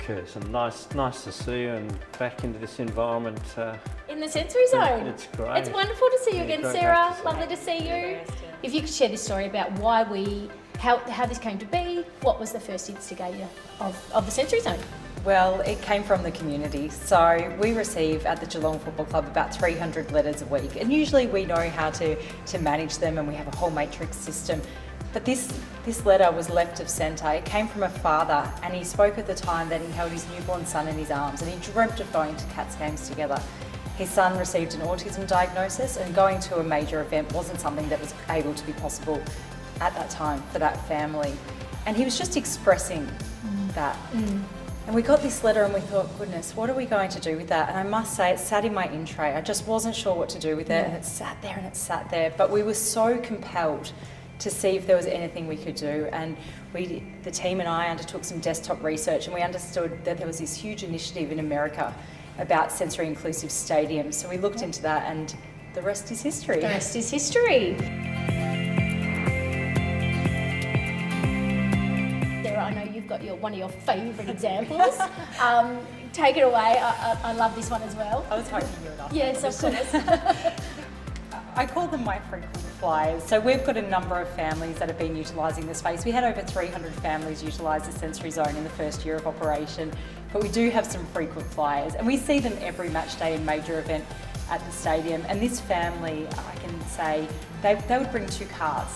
Kirsten. Nice to see you and back into this environment. In the sensory zone. It's great. It's wonderful to see you again, Sarah. To Lovely to see you. If you could share this story about how this came to be, what was the first instigator of the sensory zone? Well, it came from the community. So we receive at the Geelong Football Club about 300 letters a week, and usually we know how to manage them, and we have a whole matrix system. But this letter was left of centre. It came from a father, and he spoke at the time that he held his newborn son in his arms, and he dreamt of going to Cats games together. His son received an autism diagnosis, and going to a major event wasn't something that was able to be possible at that time for that family. And he was just expressing that. And we got this letter and we thought, goodness, what are we going to do with that? And I must say, it sat in my in tray. I just wasn't sure what to do with it, and it sat there and it sat there. But we were so compelled to see if there was anything we could do. And the team and I undertook some desktop research, and we understood that there was this huge initiative in America about sensory inclusive stadiums. So we looked into that, and the rest is history. The rest is history. Sarah, I know you've got one of your favourite examples. Take it away. I love this one as well. I was hoping you would. Yes, of course. I call them my frequent flyers. So we've got a number of families that have been utilising the space. We had over 300 families utilise the sensory zone in the first year of operation, but we do have some frequent flyers, and we see them every match day and major event at the stadium. And this family, I can say, they would bring 2 cars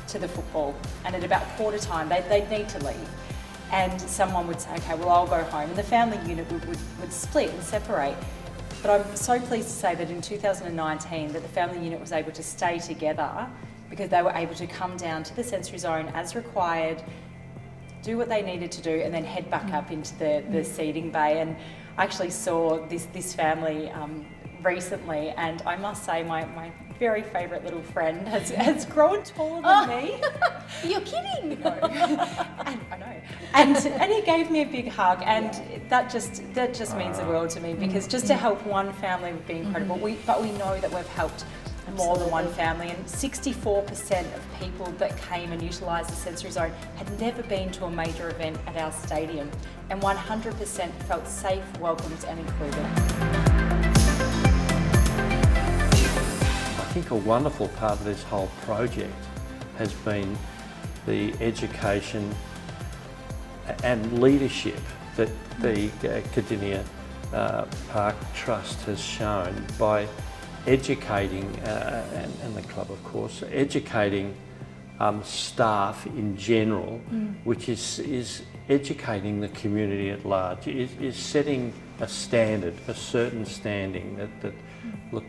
to the football, and at about quarter time they'd need to leave. And someone would say, okay, well, I'll go home. And the family unit would split and separate. But I'm so pleased to say that in 2019 that the family unit was able to stay together because they were able to come down to the sensory zone as required, do what they needed to do, and then head back up into the seating bay. And I actually saw this family recently, and I must say my very favourite little friend has grown taller than me. You're kidding. No. I know. And he gave me a big hug, and that just means the world to me, because just to help one family would be incredible. But we know that we've helped more than one family, and 64% of people that came and utilised the sensory zone had never been to a major event at our stadium, and 100% felt safe, welcomed and included. I think a wonderful part of this whole project has been the education and leadership that the Kardinia Park Trust has shown by educating, and the club of course, educating staff in general, which is educating the community at large, is setting a standard, a certain standing that look,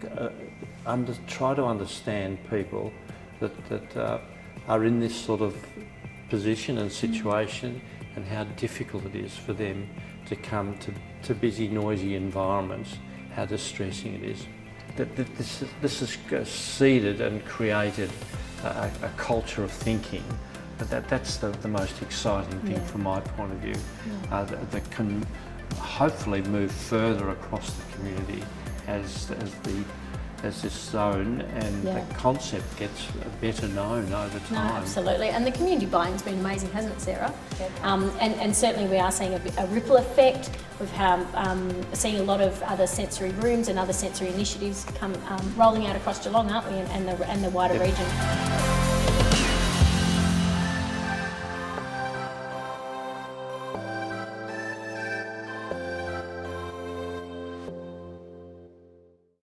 try to understand people that are in this sort of position and situation, and how difficult it is for them to come to busy, noisy environments, how distressing it is. This has seeded and created a culture of thinking, but that's the most exciting thing from my point of view, that can hopefully move further across the community as this zone and the concept gets better known over time. No, absolutely, and the community buy-in's been amazing, hasn't it, Sarah? And certainly we are seeing a ripple effect. We've seen a lot of other sensory rooms and other sensory initiatives come rolling out across Geelong, aren't we, and the wider region.